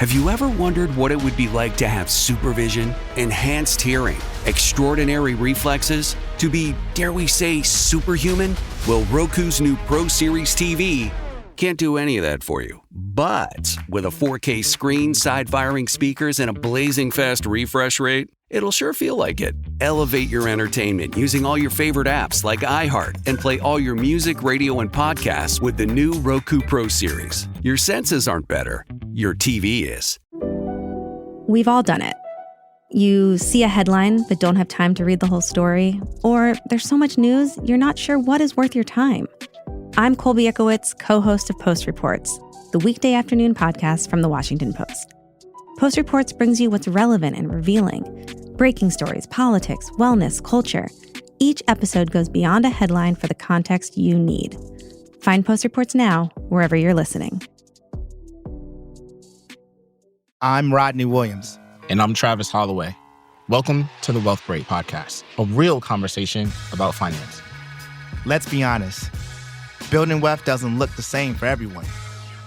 Have you ever wondered what it would be like to have supervision, enhanced hearing, extraordinary reflexes, to be, dare we say, superhuman? Well, Roku's new Pro Series TV can't do any of that for you. But with a 4K screen, side-firing speakers, and a blazing fast refresh rate, it'll sure feel like it. Elevate your entertainment using all your favorite apps like iHeart and play all your music, radio, and podcasts with the new Roku Pro Series. Your senses aren't better. Your TV is. We've all done it. You see a headline but don't have time to read the whole story, or there's so much news you're not sure what is worth your time. I'm Colby Ickowitz, co-host of Post Reports, the weekday afternoon podcast from The Washington Post. Post Reports brings you what's relevant and revealing. Breaking stories, politics, wellness, culture. Each episode goes beyond a headline for the context you need. Find Post Reports now, wherever you're listening. I'm Rodney Williams. And I'm Travis Holloway. Welcome to the Wealth Break Podcast, a real conversation about finance. Let's be honest. Building wealth doesn't look the same for everyone.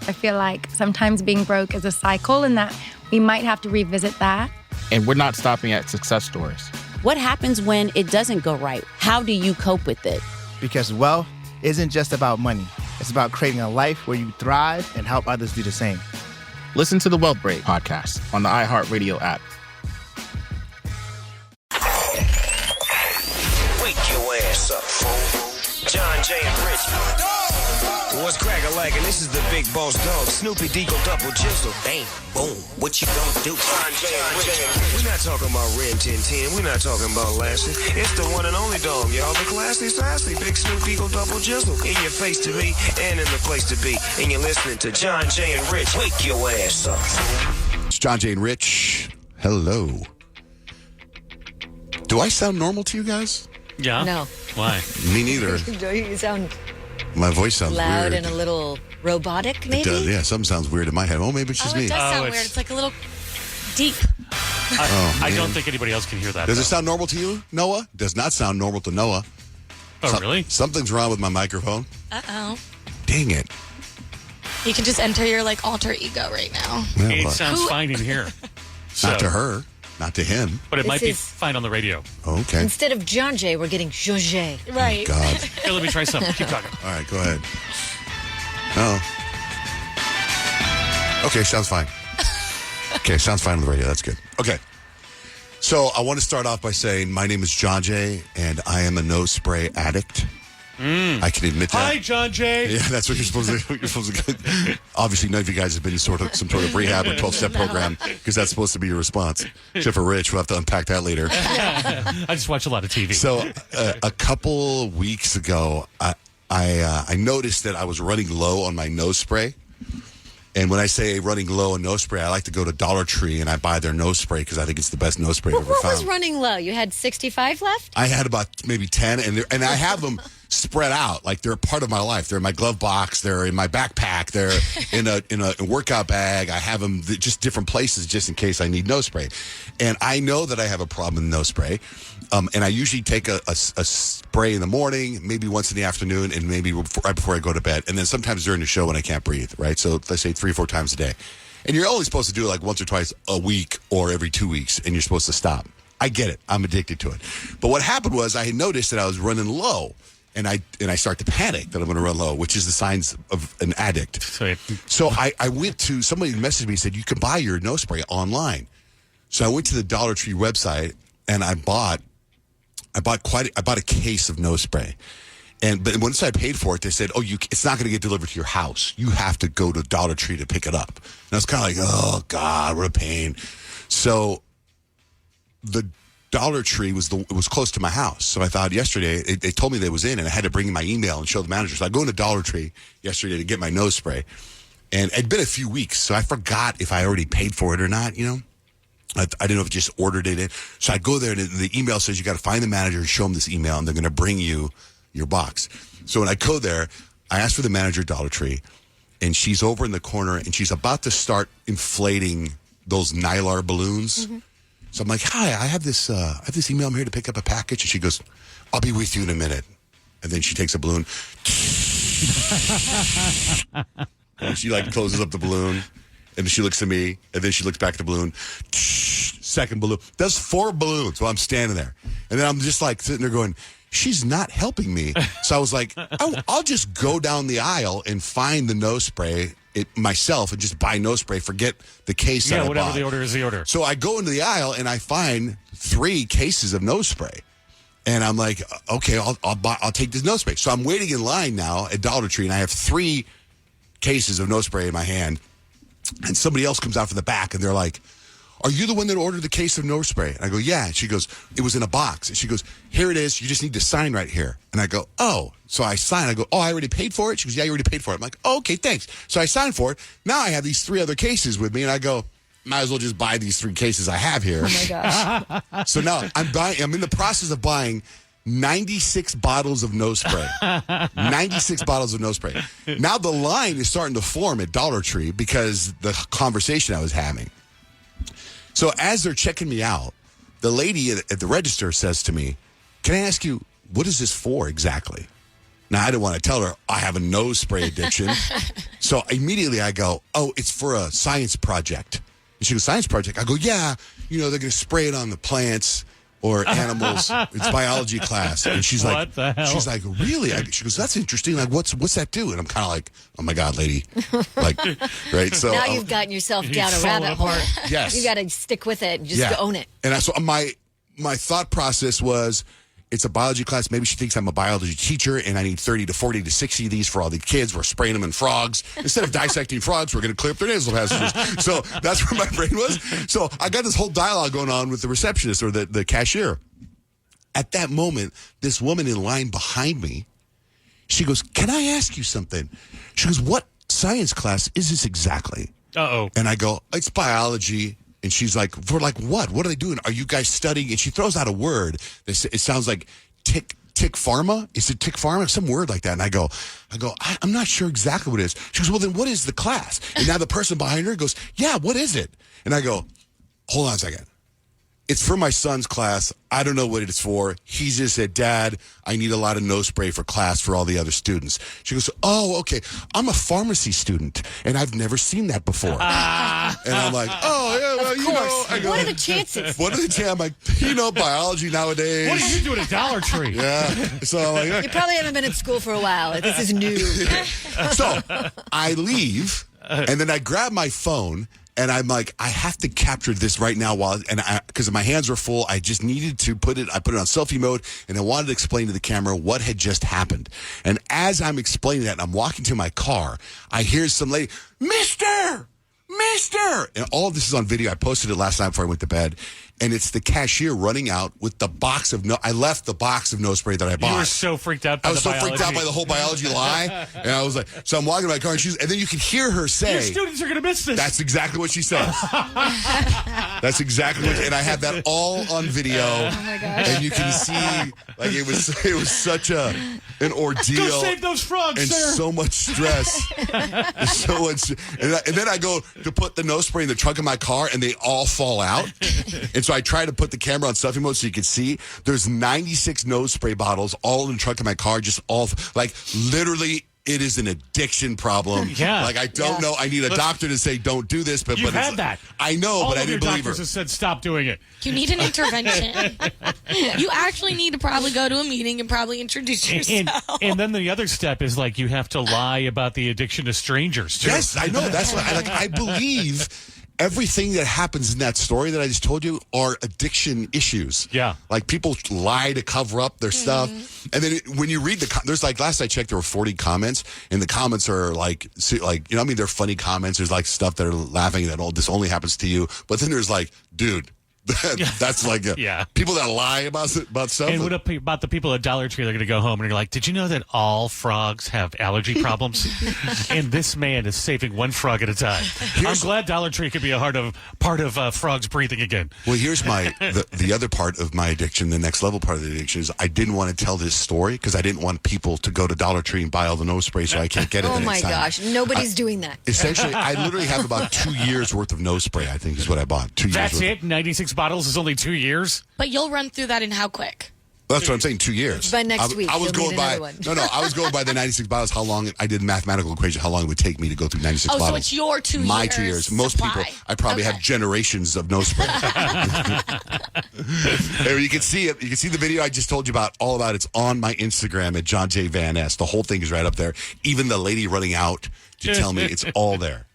I feel like sometimes being broke is a cycle and that we might have to revisit that. And we're not stopping at success stories. What happens when it doesn't go right? How do you cope with it? Because wealth isn't just about money. It's about creating a life where you thrive and help others do the same. Listen to the Wealth Break Podcast on the iHeartRadio app. Wake your ass up, fool. Johnjay and Rich. What's crack-a-lack? And this is the big boss dog, Snoopy Deagle Double Jizzle. Bang, boom, what you gonna do? Johnjay and Rich. We're not talking about Ren 1010. We're not talking about Lassie. It's the one and only dog, y'all. The classy, sassy, big Snoop Deagle Double Jizzle. In your face to be and in the place to be. And you're listening to Johnjay and Rich. Wake your ass up. It's Johnjay and Rich. Hello. Do I sound normal to you guys? Yeah? No. Why? Me neither. You sound My voice sounds loud weird. and a little robotic, maybe? It does, yeah, something sounds weird in my head. Oh, maybe it's just me. It does sound weird. It's like a little deep. I don't think anybody else can hear that. Does it sound normal to you, Noah? Does not sound normal to Noah. Oh, really? Something's wrong with my microphone. Uh-oh. Dang it. You can just enter your, alter ego right now. Yeah, It well, sounds fine in here. not to her, not to him. But it This might be is- fine on the radio. Okay. Instead of Johnjay, we're getting Johnjay. Right. God. Hey, let me try something. Keep talking. All right, go ahead. Oh. Okay, sounds fine. Okay, sounds fine on the radio. That's good. Okay. So I want to start off by saying my name is Johnjay, and I am a nose spray addict. I can admit that. Hi, Johnjay. Yeah, that's what you're supposed to. You're supposed to. Obviously, none of you guys have been in some sort of rehab or 12-step program because that's supposed to be your response. Except for Rich, we'll have to unpack that later. I just watch a lot of TV. So a couple weeks ago, I noticed that I was running low on my nose spray. And when I say running low on nose spray, I like to go to Dollar Tree and I buy their nose spray because I think it's the best nose spray I've ever What found. was running low? You had 65 left? I had about maybe 10, and I have them spread out like they're a part of my life. They're in my glove box. They're in my backpack. They're in a workout bag. I have them just different places just in case I need nose spray. And I know that I have a problem with nose spray. And I usually take a spray in the morning, maybe once in the afternoon, and maybe right before I go to bed. And then sometimes during the show when I can't breathe, right? So let's say 3 or 4 times a day. And you're only supposed to do it like once or twice a week or every 2 weeks, and you're supposed to stop. I get it. I'm addicted to it. But what happened was I had noticed that I was running low, and I start to panic that I'm going to run low, which is the signs of an addict. Sweet. So I went to, somebody messaged me and said, you can buy your nose spray online. So I went to the Dollar Tree website, and I bought a case of nose spray. But once I paid for it, they said, it's not going to get delivered to your house. You have to go to Dollar Tree to pick it up. And I was kind of like, oh, God, what a pain. So the Dollar Tree was close to my house. So I thought yesterday, they told me they was in, and I had to bring in my email and show the manager. So I go into Dollar Tree yesterday to get my nose spray. And it'd been a few weeks, so I forgot if I already paid for it or not, you know. I didn't know if I just ordered it in. So I go there, and the email says you got to find the manager and show them this email, and they're going to bring you your box. So when I go there, I ask for the manager at Dollar Tree, and she's over in the corner, and she's about to start inflating those Nylar balloons. Mm-hmm. So I'm like, hi, I have this email. I'm here to pick up a package. And she goes, I'll be with you in a minute. And then she takes a balloon. And she closes up the balloon. And she looks at me, and then she looks back at the balloon. Second balloon. Does 4 balloons while I'm standing there. And then I'm just like sitting there going, she's not helping me. So I was like, I'll just go down the aisle and find the nose spray myself and just buy nose spray. Forget the case that I whatever bought. the order is the order. So I go into the aisle, and I find 3 cases of nose spray. And I'm like, okay, I'll take this nose spray. So I'm waiting in line now at Dollar Tree, and I have 3 cases of nose spray in my hand. And somebody else comes out from the back, and they're like, are you the one that ordered the case of nose spray? And I go, yeah. And she goes, it was in a box. And she goes, here it is. You just need to sign right here. And I go, oh. So I sign. I go, oh, I already paid for it? She goes, yeah, you already paid for it. I'm like, oh, okay, thanks. So I signed for it. Now I have these 3 other cases with me, and I go, might as well just buy these 3 cases I have here. Oh, my gosh. So now I'm in the process of buying 96 bottles of nose spray. 96 bottles of nose spray. Now the line is starting to form at Dollar Tree because the conversation I was having. So as they're checking me out, the lady at the register says to me, can I ask you, what is this for exactly? Now, I didn't want to tell her I have a nose spray addiction. So immediately I go, oh, it's for a science project. And she goes, science project? I go, yeah, they're going to spray it on the plants or animals. It's biology class. And she's like, what the hell? She's like, really? She goes, that's interesting. Like, what's that do? And I'm kind of like, oh my God, lady. Like, right? So now you've gotten yourself down a rabbit hole. Yes. You got to stick with it and just own it. And so my thought process was, it's a biology class. Maybe she thinks I'm a biology teacher and I need 30 to 40 to 60 of these for all the kids. We're spraying them in frogs. Instead of dissecting frogs, we're going to clear up their nasal passages. So that's where my brain was. So I got this whole dialogue going on with the receptionist or the cashier. At that moment, this woman in line behind me, she goes, can I ask you something? She goes, what science class is this exactly? Uh-oh. And I go, it's biology. And she's like, for like what? What are they doing? Are you guys studying? And she throws out a word. It sounds like tick pharma. Is it tick pharma? Some word like that. And I go, I'm not sure exactly what it is. She goes, well, then what is the class? And now the person behind her goes, yeah, what is it? And I go, hold on a second. It's for my son's class. I don't know what it's for. He just said, Dad, I need a lot of nose spray for class for all the other students. She goes, oh, okay. I'm a pharmacy student, and I've never seen that before. And I'm like, oh, yeah, well, of course. I go, what are the chances? What are the chances? I'm like, biology nowadays. What are you doing at Dollar Tree? Yeah. So I'm like, you probably haven't been at school for a while. This is new. So I leave, and then I grab my phone. And I'm like, I have to capture this right now because my hands were full. I just needed to put it on selfie mode, and I wanted to explain to the camera what had just happened. And as I'm explaining that, and I'm walking to my car, I hear some lady, Mister! And all of this is on video. I posted it last night before I went to bed. And it's the cashier running out with the box of I left the box of nose spray that I bought. You were so freaked out by I was so freaked out by the whole biology lie. And I was like, so I'm walking to my car, and then you can hear her say, your students are going to miss this. That's exactly what she said. That's exactly what, and I had that all on video. Oh my gosh. And you can see, like, it was such an ordeal. Go save those frogs, and sir. so much stress. So much, and then I go to put the nose spray in the trunk of my car, and they all fall out. And so I try to put the camera on selfie mode so you can see. There's 96 nose spray bottles all in the trunk of my car, just all, like, literally, it is an addiction problem. Yeah. Like, I don't know. I need a doctor to say, don't do this. But You've had that. I know, all but I didn't believe her. Doctors have said, stop doing it. You need an intervention. You actually need to probably go to a meeting and probably introduce yourself. And then the other step is, like, you have to lie about the addiction to strangers, too. Yes, I know. That's what I believe. Everything that happens in that story that I just told you are addiction issues. Yeah. Like, people lie to cover up their stuff. And then when you read there's like, last I checked, there were 40 comments, and the comments are like, they're funny comments. There's like stuff that are laughing that, this only happens to you. But then there's like, dude, that's like people that lie about stuff. And what about the people at Dollar Tree? They're going to go home and you're like, did you know that all frogs have allergy problems? And this man is saving one frog at a time. I'm glad Dollar Tree could be a part of frogs breathing again. Well, here's the other part of my addiction. The next level part of the addiction is I didn't want to tell this story because I didn't want people to go to Dollar Tree and buy all the nose spray so I can't get it. Oh my gosh, nobody's doing that. Essentially, I literally have about 2 years worth of nose spray. I think is what I bought. 2 years. That's worth. it. 96 bottles is only 2 years. But you'll run through that in how quick? That's what I'm saying, 2 years. By next week, I was you'll going need by, another one. I was going by the 96 bottles, how long, I did a mathematical equation, how long it would take me to go through 96 Oh, bottles. so it's your 2 years. My 2 years. Most supply. people, I probably have generations of nose spray. There, you can see it. You can see the video I just told you about, all about. It's on my Instagram at Johnjay Van S. The whole thing is right up there. Even the lady running out to tell me, it's all there.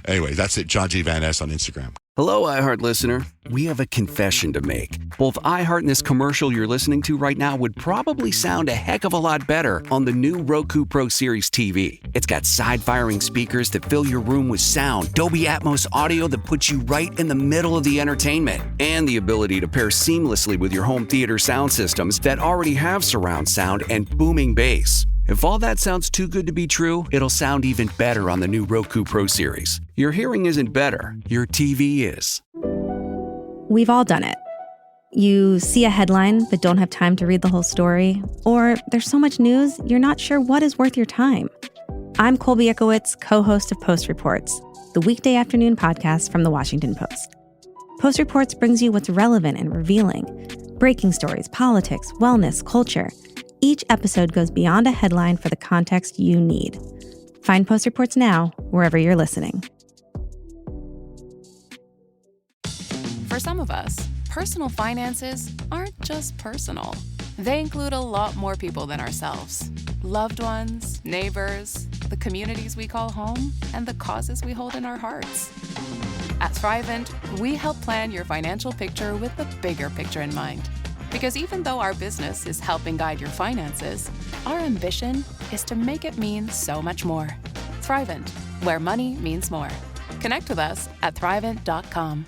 Anyway, that's it. Johnjay Van S on Instagram. Hello, iHeart listener. We have a confession to make. Both iHeart and this commercial you're listening to right now would probably sound a heck of a lot better on the new Roku Pro Series TV. It's got side-firing speakers that fill your room with sound, Dolby Atmos audio that puts you right in the middle of the entertainment, and the ability to pair seamlessly with your home theater sound systems that already have surround sound and booming bass. If all that sounds too good to be true, it'll sound even better on the new Roku Pro Series. Your hearing isn't better, your TV is. We've all done it. You see a headline but don't have time to read the whole story, or there's so much news you're not sure what is worth your time. I'm Colby Ekowitz, co-host of Post Reports, the weekday afternoon podcast from The Washington Post. Post Reports brings you what's relevant and revealing. Breaking stories, politics, wellness, culture. Each episode goes beyond a headline for the context you need. Find Post Reports now, wherever you're listening. For some of us, personal finances aren't just personal. They include a lot more people than ourselves. Loved ones, neighbors, the communities we call home, and the causes we hold in our hearts. At Thrivent, we help plan your financial picture with the bigger picture in mind. Because even though our business is helping guide your finances, our ambition is to make it mean so much more. Thrivent, where money means more. Connect with us at Thrivent.com.